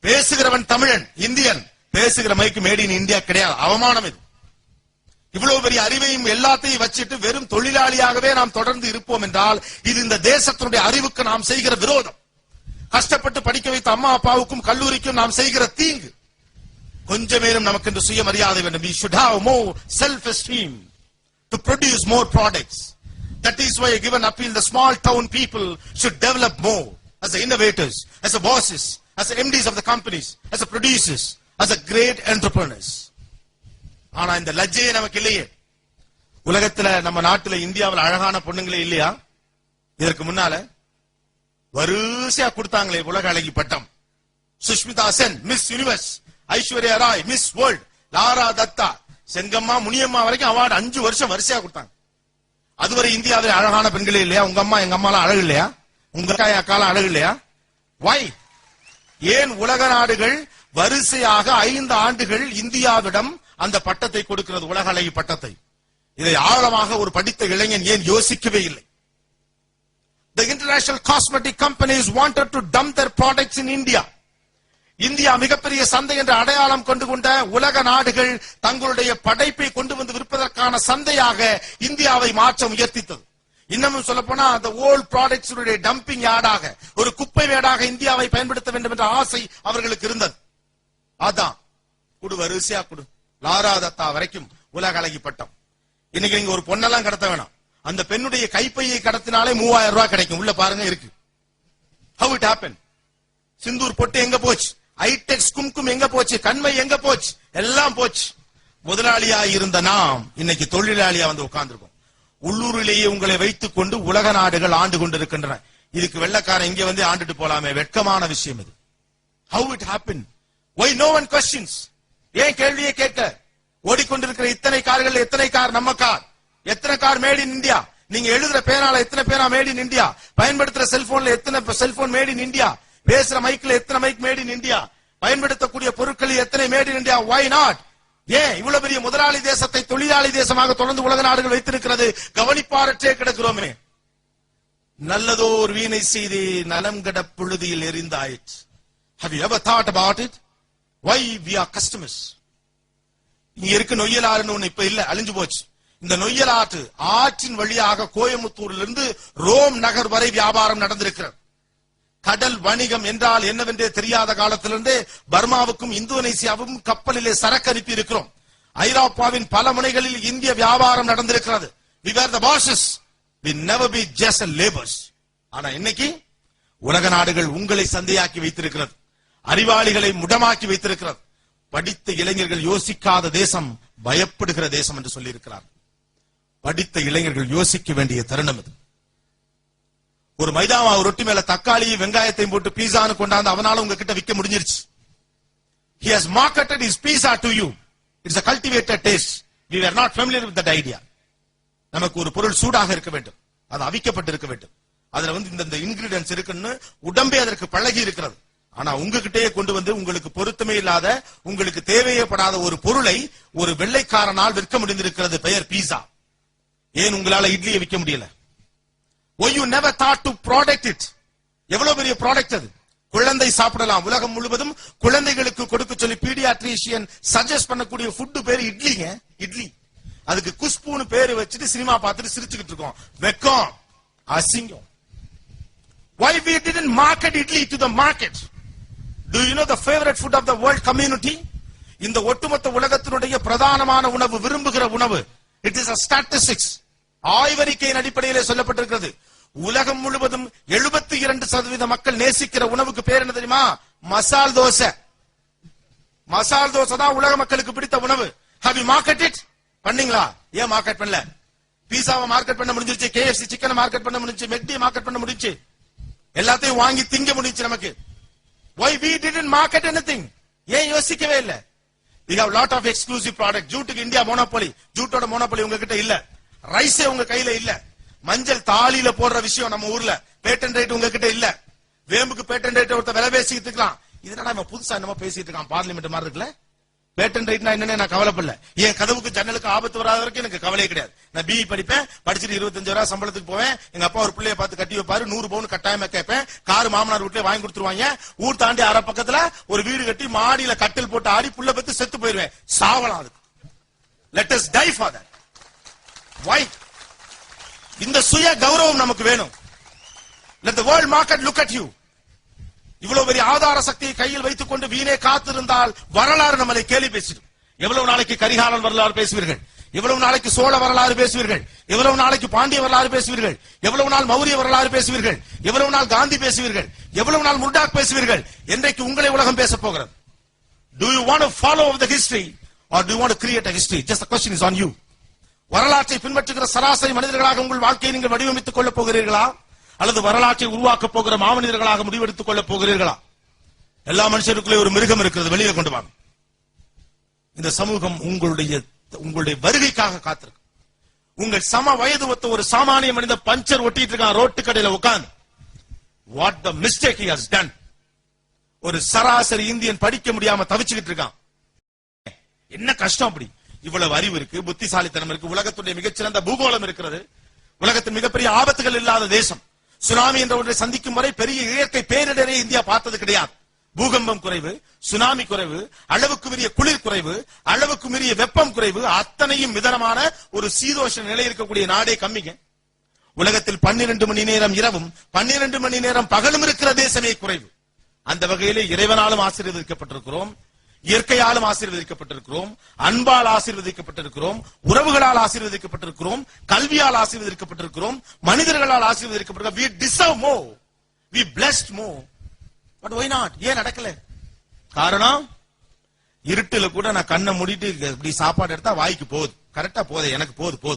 பேசுகிறவன் தமிழன், இந்தியன், பேசுகிற மைக்கு மேட் இன் இந்தியா கிடையாது. அவமானம் இது. இவ்வளவு பெரிய அறிவையும் எல்லாத்தையும் வச்சிட்டு வெறும் தொழிலாளியாகவே நாம் தொடர்ந்து இருப்போம் என்றால் இது இந்த தேசத்தினுடைய அறிவுக்கு நாம் செய்கிற விரோதம். கஷ்டப்பட்டு படிக்க வைத்த அம்மா அப்பாவுக்கும் கல்லூரிக்கும் நாம் செய்கிற தீங்கு. கொஞ்சமேலும் நமக்கு என்று சுயமரியாதை வேண்டும். We should have more self-esteem to produce more products. That is why I give an appeal. The small town people should develop more as the innovators, as the bosses, as the MDs of the companies, as the producers, as the great entrepreneurs. ஆனா இந்த லஜ்ஜையே நமக்கு இல்லையே. உலகத்துல நம்ம நாட்டுல இந்தியாவில் அழகான பொண்ணுங்களே இல்லையா? இதற்கு முன்னால வரிசையா கொடுத்தாங்களே உலக அழகி பட்டம். Sushmita Sen Miss Universe, Aishwarya Rai Miss World, Lara Dutta, Sengamma, Muniyamma வரைக்கும் அவார்டு 5 வருஷம் வரிசையா கொடுத்தாங்க. அதுவரை இந்தியாவில் அழகான பெண்களே இல்லையா? உங்க அம்மா எங்க அம்மாலாம் அழகு இல்லையா? உங்க அக்காலாம் அழகு இல்லையா? வை? ஏன் உலக நாடுகள் வரிசையாக 5 ஆண்டுகள் இந்தியாவிடம் அந்த பட்டத்தை கொடுக்கிறது, உலக அழகி பட்டத்தை? இதை ஆழமாக ஒரு படித்த இளைஞன் ஏன் யோசிக்கவே இல்லை? The international cosmetic companies wanted to dump their products in India. India மிகப்பெரிய சந்தை என்ற அடையாளம் கொண்டு கொண்ட உலக நாடுகள் தங்களுடைய படைப்பை கொண்டு வந்து விற்பதற்கான சந்தையாக இந்தியாவை மாற்ற முயற்சித்தது. இன்னமும் சொல்ல போனா அந்த ஓல்ட் ப்ராடக்ட்ஸ் டம்பிங் யார்டாக, ஒரு குப்பை வேடாக இந்தியாவை பயன்படுத்த வேண்டும் என்ற ஆசை அவர்களுக்கு இருந்தது. அதான் குடு, வரிசையா குடு. லாரா தத்தா வரைக்கும் உலக அழகி பட்டம். இன்னைக்கு நீங்க ஒரு பொண்ணெல்லாம் கடத்த வேணாம், அந்த பெண்ணுடைய கைப்பையை கடத்தினாலே 3000 ரூபாய் கிடைக்கும். உள்ள பாருங்க இருக்கு. How it happened? சிந்தூர் பொட்டு எங்க போச்சு? ஐடெக்ஸ் கும்கும் எங்க போச்சு? கண்மை எங்க போச்சு? எல்லாம் போச்சு. முதலாளியா இருந்த நாம் இன்னைக்கு தொழிலாளியா வந்து உட்கார்ந்துருக்கோம். உள்ளூரிலேயே உங்களை வைத்துக் கொண்டு உலக நாடுகள் ஆண்டு கொண்டிருக்கின்றன. இதுக்கு வெள்ளக்காரன் இங்க வந்து ஆண்டுட்டு போலாமே, வெட்கமான விஷயம் இது. How it happened? Why no one questions? ஏன் கேள்வியே கேட்க? ஓடிக்கொண்டிருக்கிற இத்தனை கார்கள், எத்தனை கார் நம்ம கார்? எத்தனை கார் மேட் இன் இந்தியா? நீங்க எழுதுற பேனால எத்தனை பேனா மேட் இன் இந்தியா? பயன்படுத்துற செல்போன்ல எத்தனை செல்போன் மேட் இன் இந்தியா? பேசுற மைக்ல எத்தனை மைக் மேட் இன் இந்தியா? பயன்படுத்தக்கூடிய பொருட்கள் எத்தனை made in India? Why not? ஏன் இவ்வளவு பெரிய முதலாளி தேசத்தை தொழிலாளி தேசமாக தொடர்ந்து உலக நாடுகள் வைத்திருக்கிறது? கவனிப்பாரற்றே கிடக்கிறோமே. நல்லதோர் வீணை செய்து நலம் கட புழுதியில் எரிந்தாயிற்று. Have you ever thought about it? Why we are customers? இங்க இருக்கு நொய்யலாறுன்னு ஒண்ணு இப்ப இல்ல, அழிஞ்சு போச்சு. இந்த நொய்யல் ஆற்றின் வழியாக கோயமுத்தூரில் இருந்து ரோம் நகர் வரை வியாபாரம் நடந்திருக்கிறது. கடல் வணிகம் என்றால் என்னவென்றே தெரியாத காலத்திலிருந்தே பர்மாவுக்கும் இந்தோனேசியாவுக்கும் கப்பலிலே சரக்கு அனுப்பி இருக்கிறோம். ஐரோப்பாவின் பல முனைகளில் இந்திய வியாபாரம் நடந்திருக்கிறது. We were the bosses. We never be just laborers. ஆனா இன்னைக்கு உலக நாடுகள் உங்களை சந்தையாக்கி வைத்திருக்கிறது, அறிவாளிகளை முடமாக்கி வைத்திருக்கிறது. படித்த இளைஞர்கள் யோசிக்காத தேசம் பயப்படுகிற தேசம் என்று சொல்லி இருக்கிறார். படித்த இளைஞர்கள் யோசிக்க வேண்டிய தருணம் இது. ஒரு மைதாமா ரொட்டி மேல தக்காளி வெங்காயத்தையும் போட்டு பீஸான்னு கொண்டாந்து அவனால உங்ககிட்ட விற்க முடிஞ்சிருச்சு. He has marketed his pizza to you. It's a cultivated taste. We were not familiar with that idea. நமக்கு ஒரு பொருள் சூடாக இருக்க வேண்டும், அது அவிக்கப்பட்டு இருக்க வேண்டும், அதுல இந்த இன்கிரிடியன்ஸ் இருக்குன்னு உடம்பே அதற்கு பழகி இருக்கிறது. ஆனா உங்ககிட்டயே கொண்டு வந்து உங்களுக்கு பொருத்தமே இல்லாத, உங்களுக்கு தேவையப்படாத ஒரு பொருளை ஒரு வெள்ளைக்காரனால் விற்க முடிந்திருக்கிறது. பெயர் பீஸா. ஏன் உங்களால இட்லியை விற்க முடியல? Why you never thought to product it? எவ்வளவு பெரிய ப்ராடக்ட் அது. குழந்தை சாப்பிடலாம். உலகம் முழுவதும் குழந்தைகளுக்கு கொடுக்க சொல்லி பீடியாட்ரிஷியன் சஜஸ்ட் பண்ணக்கூடிய ஃபுட் பேரு இட்லிங்க. இட்லி. அதுக்கு குஷ்புன்னு பேரு வச்சுட்டு சினிமா பார்த்துட்டு சிரிச்சுக்கிட்டு இருக்கோம். வெக்கம், அசிங்கம். Why we didn't market idli to the market? Do you know the favorite food of the world community? இந்த ஒட்டுமொத்த உலகத்தினுடைய பிரதானமான உணவு, விரும்புகிற உணவு. It is a statistics. ஆய்வறிக்கையின் அடிப்படையிலே சொல்லப்பட்டிருக்கிறது. உலகம் முழுவதும் 72% மக்கள் நேசிக்கிற உணவுக்கு பேர் என்ன தெரியுமா? மசால் தோசை. மசால் தோசை தான் உலக மக்களுக்கு பிடித்த உணவு. Have you market it? பண்ணீங்களா? ஏன் மார்க்கெட் பண்ணல? பீஸாவை மார்க்கெட் பண்ண முடிஞ்சிருச்சு, KFC சிக்கனை மார்க்கெட் பண்ண முடிஞ்சிருச்சு, மெக்டி மார்க்கெட் பண்ண முடிஞ்சிருச்சு, எல்லாத்தையும் வாங்கி திங்க முடிஞ்சிருச்சு நமக்கு. Why we didn't market anything? ஏன் யோசிக்கவே இல்ல? We have lot of exclusive product. ஜூட்டுக்கு இந்தியா மோனோபோலி. ஜூட்டோட மோனோபோலி உங்ககிட்ட இல்ல. ரைஸே உங்க கையில இல்ல. மஞ்சள் தாலியில போடுற விஷயம் நம்ம ஊர்ல பேட்டன் ரேட் உங்ககிட்ட இல்ல. வேம்புக்கு பேட்டன் ரேட் ஒருத்த விலை பேசிட்டு இருக்கான். இதனால நம்ம புதுசா என்னமோ பேசிட்டு இருக்கான், பார்லிமெண்ட் மாதிரி இருக்குல்ல. பேட்டன் ரைட்னா என்னன்னு நான் கவலைப்படல. என் கதவுக்கு ஜன்னலுக்கு ஆபத்து வராத வரைக்கும் எனக்கு கவலையே கிடையாது. நான் பிஇ படிப்பேன், படிச்சுட்டு 25,000 சம்பளத்துக்கு போவேன். எங்க அப்பா ஒரு பிள்ளைய பார்த்து கட்டி வைப்பாரு, 100 பவுன் கட்டாயமா கேட்பேன். கார் மாமனார் வீட்டுல வாங்கி கொடுத்துருவாங்க. ஊர் தாண்டி அரை பக்கத்துல ஒரு வீடு கட்டி மாடியில கட்டில் போட்டு ஆடி புள்ள பத்து செத்து போயிருவேன். சாவலாம் அதுக்கு. Let us die for that. Why? இந்த சுய கௌரவம் நமக்கு வேணும். Let the world market look at you. இவ்வளவு பெரிய ஆதார சக்தியை கையில் வைத்துக் கொண்டு வீணே காத்திருந்தால் வரலாறு நம்மளை கேலி பேசிடும். எவ்வளவு நாளைக்கு கரிகாலன் வரலாறு பேசுவீர்கள்? எவ்வளவு நாளைக்கு சோழ வரலாறு பேசுவீர்கள்? எவ்வளவு நாளைக்கு பாண்டிய வரலாறு பேசுவீர்கள்? எவ்வளவு நாள் மௌரிய வரலாறு பேசுவீர்கள்? எவ்வளவு நாள் காந்தி பேசுவீர்கள்? எவ்வளவு நாள் முர்டாக் பேசுவீர்கள்? என்றைக்கு உங்களை உலகம் பேச போகிறது? Do you want to follow the history or do you want to create a history? Just the question is on you. வரலாற்றை பின்பற்றுகிற சராசரி மனிதர்களாக உங்கள் வாழ்க்கையை நீங்கள் வடிவமைத்துக் கொள்ளப் போகிறீர்களா, அல்லது வரலாற்றை உருவாக்கப் போகிற மாமனிதர்களாக முடிவெடுத்துக் கொள்ளப் போகிறீர்களா? எல்லா மனுஷருக்குள்ளே ஒரு மிருகம் இருக்கிறது, வெளியே கொண்டு வாங்க. இந்த சமூகம் உங்களுடைய வருகைக்காக காத்திருக்கு. உங்கள் சம வயது ஒத்த ஒரு சாமானிய மனித பஞ்சர் ஒட்டிட்டு இருக்கான் ரோட்டு கடையில உட்கார்ந்து. What the mistake he has done. ஒரு சராசரி இந்தியன் படிக்க முடியாம தவிச்சுக்கிட்டு இருக்கான். என்ன கஷ்டம் அப்படி? இவ்வளவு அறிவு இருக்கு, புத்திசாலித்தனம் இருக்கு, உலகத்துடைய மிகச்சிறந்த பூகோளம் இருக்கிறது, உலகத்தின் மிகப்பெரிய ஆபத்துகள் இல்லாத தேசம். சுனாமி என்ற ஒன்றை சந்திக்கும் வரை பெரிய இயற்கை பேரிடரை இந்தியா பார்த்தது கிடையாது. பூகம்பம் குறைவு, சுனாமி குறைவு, அளவுக்கு மீறிய குளிர் குறைவு, அளவுக்கு மீறிய வெப்பம் குறைவு, அத்தனையும் மிதமான ஒரு சீதோஷ நிலை இருக்கக்கூடிய நாடே கம்மிங்க. உலகத்தில் 12 மணி நேரம் இரவும் 12 மணி நேரம் பகலும் இருக்கிற தேசமே குறைவு. அந்த வகையிலே இறைவனாலும் ஆசீர்வதிக்கப்பட்டிருக்கிறோம், இயற்கையாலும் ஆசீர்வதிக்கப்பட்டிருக்கிறோம், அன்பால் ஆசீர்வதிக்கப்பட்டிருக்கிறோம், உறவுகளால் ஆசீர்வதிக்கப்பட்டிருக்கிறோம், கல்வியால் ஆசீர்வதிக்கப்பட்டிருக்கிறோம், மனிதர்களால் ஆசீர்வதிக்கப்பட்டிருக்கிறோம். We deserve more. We blessed more. But why not? ஏன் நடக்கல? காரணம், இருட்டுல கூட நான் கண்ணை மூடிட்டு இப்படி சாப்பாடு எடுத்தா வாய்க்கு போகுது, கரெக்டா போதே, எனக்கு போது.